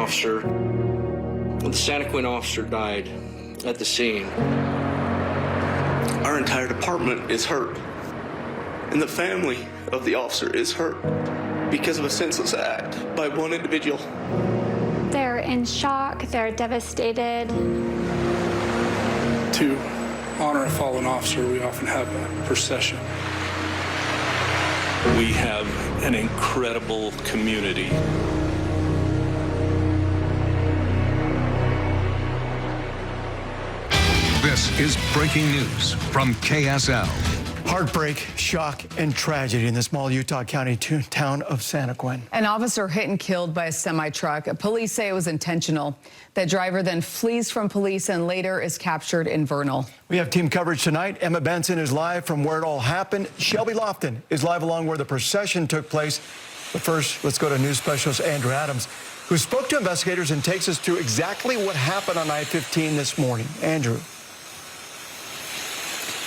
officer. The Santaquin officer died at the scene. Our entire department is hurt, and the family of the officer is hurt because of a senseless act by one individual. They're in shock, they're devastated. To honor a fallen officer, we often have a procession. We have an incredible community. This is breaking news from KSL. Heartbreak, shock, and tragedy in the small Utah County town of Santaquin. An officer hit and killed by a semi-truck. Police say it was intentional. The driver then flees from police and later is captured in Vernal. We have team coverage tonight. Emma Benson is live from where it all happened. Shelby Lofton is live along where the procession took place. But first, let's go to news specialist Andrew Adams, who spoke to investigators and takes us through exactly what happened on I-15 this morning. Andrew.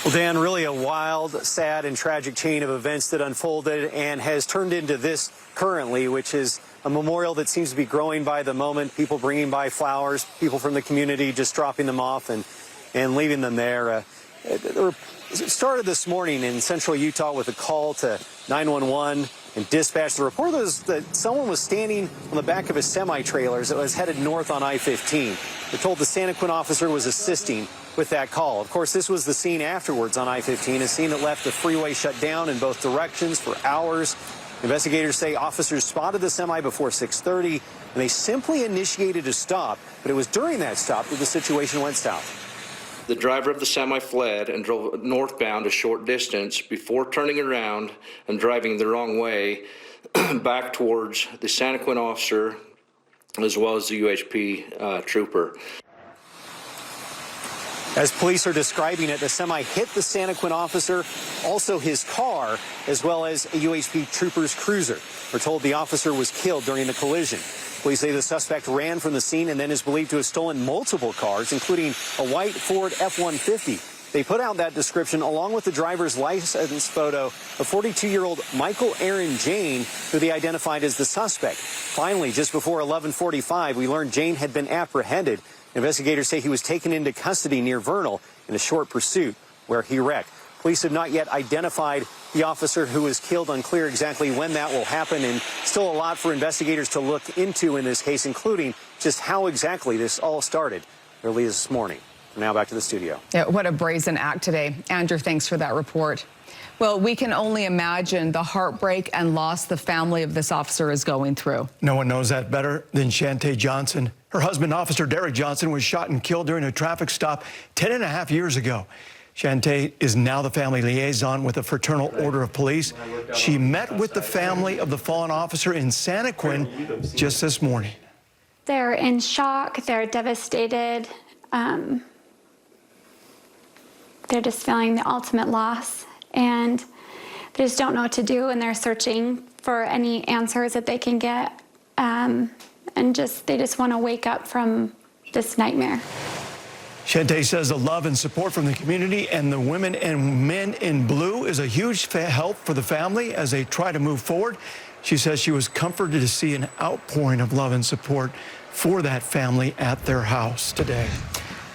Well, Dan, really a wild, sad, and tragic chain of events that unfolded and has turned into this currently, which is a memorial that seems to be growing by the moment. People bringing by flowers, people from the community just dropping them off and leaving them there. It started this morning in central Utah with a call to 911 and dispatch. The report was that someone was standing on the back of a semi-trailer that was headed north on I-15. They're told the Santaquin officer was assisting with that call. Of course, this was the scene afterwards on I-15, a scene that left the freeway shut down in both directions for hours. Investigators say officers spotted the semi before 6:30, and they simply initiated a stop. But it was during that stop that the situation went south. The driver of the semi fled and drove northbound a short distance before turning around and driving the wrong way back towards the Santaquin officer as well as the UHP trooper. As police are describing it, the semi hit the Santaquin officer, also his car, as well as a UHP trooper's cruiser. We're told the officer was killed during the collision. Police say the suspect ran from the scene and then is believed to have stolen multiple cars, including a white Ford F-150. They put out that description along with the driver's license photo of 42-year-old Michael Aaron Jane, who they identified as the suspect. Finally, just before 11:45, we learned Jane had been apprehended. Investigators say he was taken into custody near Vernal in a short pursuit where he wrecked. Police have not yet identified the officer who was killed. Unclear exactly when that will happen, and still a lot for investigators to look into in this case, including just how exactly this all started early this morning. Now back to the studio. Yeah, what a brazen act today. Andrew, thanks for that report. Well, we can only imagine the heartbreak and loss the family of this officer is going through. No one knows that better than Shantae Johnson. Her husband, Officer Derek Johnson, was shot and killed during a traffic stop 10.5 years ago. Shantae is now the family liaison with the Fraternal Order of Police. She met with the family of the fallen officer in Santaquin just this morning. They're in shock, they're devastated. They're just feeling the ultimate loss, and they just don't know what to do, and they're searching for any answers that they can get, and they just want to wake up from this nightmare. Shantae says the love and support from the community and the women and men in blue is a huge help for the family as they try to move forward. She says she was comforted to see an outpouring of love and support for that family at their house today.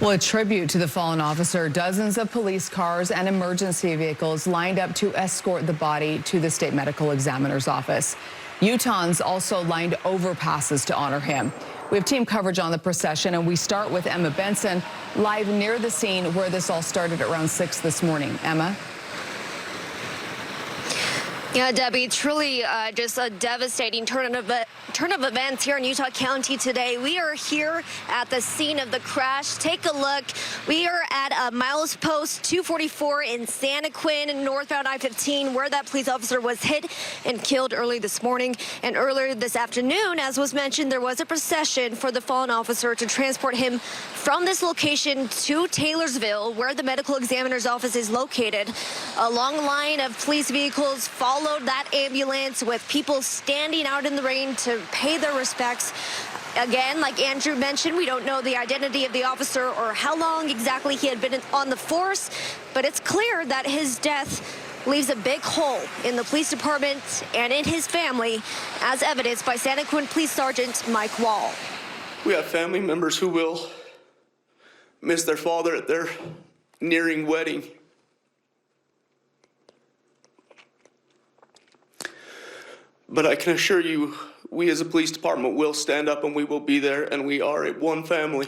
Well, a tribute to the fallen officer. Dozens of police cars and emergency vehicles lined up to escort the body to the state medical examiner's office. Utahns also lined overpasses to honor him. We have team coverage on the procession, and we start with Emma Benson live near the scene where this all started at around 6 this morning. Emma? Yeah, Debbie, it's really just a devastating turn of events here in Utah County today. We are here at the scene of the crash. Take a look. We are at milepost 244 in Santaquin, northbound I-15, where that police officer was hit and killed early this morning. And earlier this afternoon, as was mentioned, there was a procession for the fallen officer to transport him from this location to Taylorsville, where the medical examiner's office is located. A long line of police vehicles followed that ambulance, with people standing out in the rain to pay their respects. Again, like Andrew mentioned, we don't know the identity of the officer or how long exactly he had been on the force, but it's clear that his death leaves a big hole in the police department and in his family, as evidenced by Santaquin Police Sergeant Mike Wall. We have family members who will miss their father at their nearing wedding. But I can assure you, we as a police department will stand up and we will be there, and we are one family.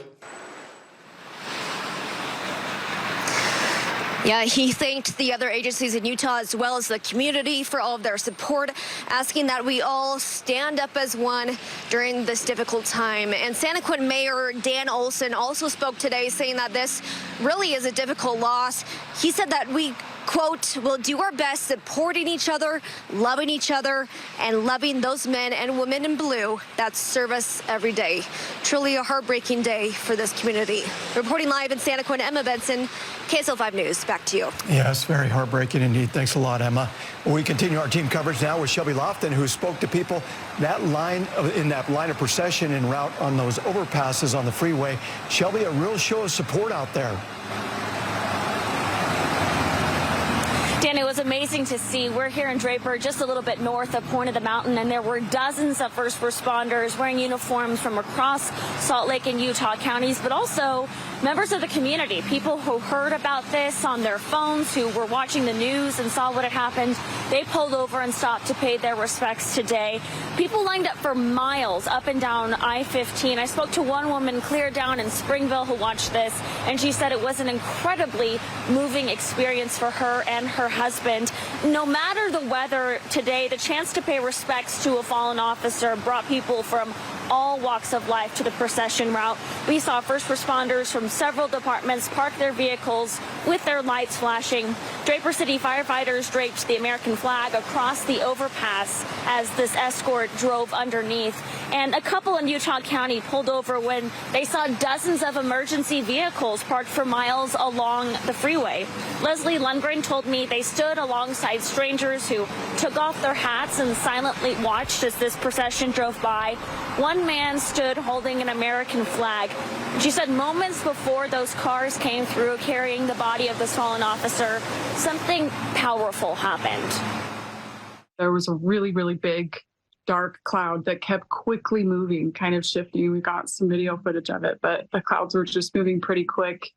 Yeah, he thanked the other agencies in Utah as well as the community for all of their support, asking that we all stand up as one during this difficult time. And Santaquin Mayor Dan Olson also spoke today, saying that this really is a difficult loss. He said that we, quote, will do our best supporting each other, loving each other, and loving those men and women in blue that serve us every day. Truly a heartbreaking day for this community. Reporting live in Santaquin, Emma Benson, KSL 5 News. Back to you. Yes, very heartbreaking indeed. Thanks a lot, Emma. We continue our team coverage now with Shelby Lofton, who spoke to people in that line of procession en route on those overpasses on the freeway. Shelby, a real show of support out there. Dan, it was amazing to see. We're here in Draper, just a little bit north of Point of the Mountain, and there were dozens of first responders wearing uniforms from across Salt Lake and Utah counties, but also members of the community, people who heard about this on their phones, who were watching the news and saw what had happened. They pulled over and stopped to pay their respects today. People lined up for miles up and down I-15. I spoke to one woman clear down in Springville who watched this, and she said it was an incredibly moving experience for her and her husband. No matter the weather today, the chance to pay respects to a fallen officer brought people from all walks of life to the procession route. We saw first responders from several departments park their vehicles with their lights flashing. Draper City firefighters draped the American flag across the overpass as this escort drove underneath. And a couple in Utah County pulled over when they saw dozens of emergency vehicles parked for miles along the freeway. Leslie Lundgren told me they stood alongside strangers who took off their hats and silently watched as this procession drove by. One man stood holding an American flag. She said moments before those cars came through carrying the body of this fallen officer, something powerful happened. There was a really, really big dark cloud that kept quickly moving, kind of shifting. We got some video footage of it, but the clouds were just moving pretty quick,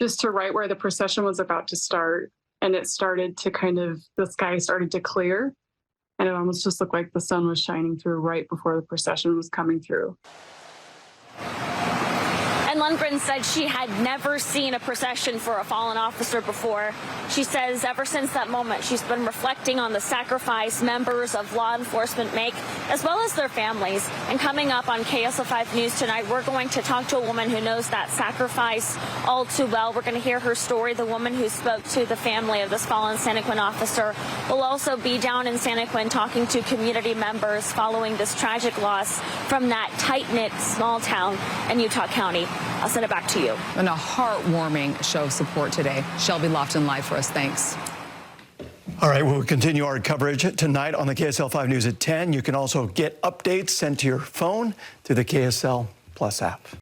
just to right where the procession was about to start. And it started to the sky started to clear, and it almost just looked like the sun was shining through right before the procession was coming through. And Lundgren said she had never seen a procession for a fallen officer before. She says ever since that moment, she's been reflecting on the sacrifice members of law enforcement make, as well as their families. And coming up on KSL 5 News tonight, we're going to talk to a woman who knows that sacrifice all too well. We're going to hear her story, the woman who spoke to the family of this fallen Santaquin officer. We'll also be down in Santaquin talking to community members following this tragic loss from that tight-knit small town in Utah County. I'll send it back to you. And a heartwarming show of support today. Shelby Lofton live for us. Thanks. All right, we'll continue our coverage tonight on the KSL 5 News at 10. You can also get updates sent to your phone through the KSL Plus app.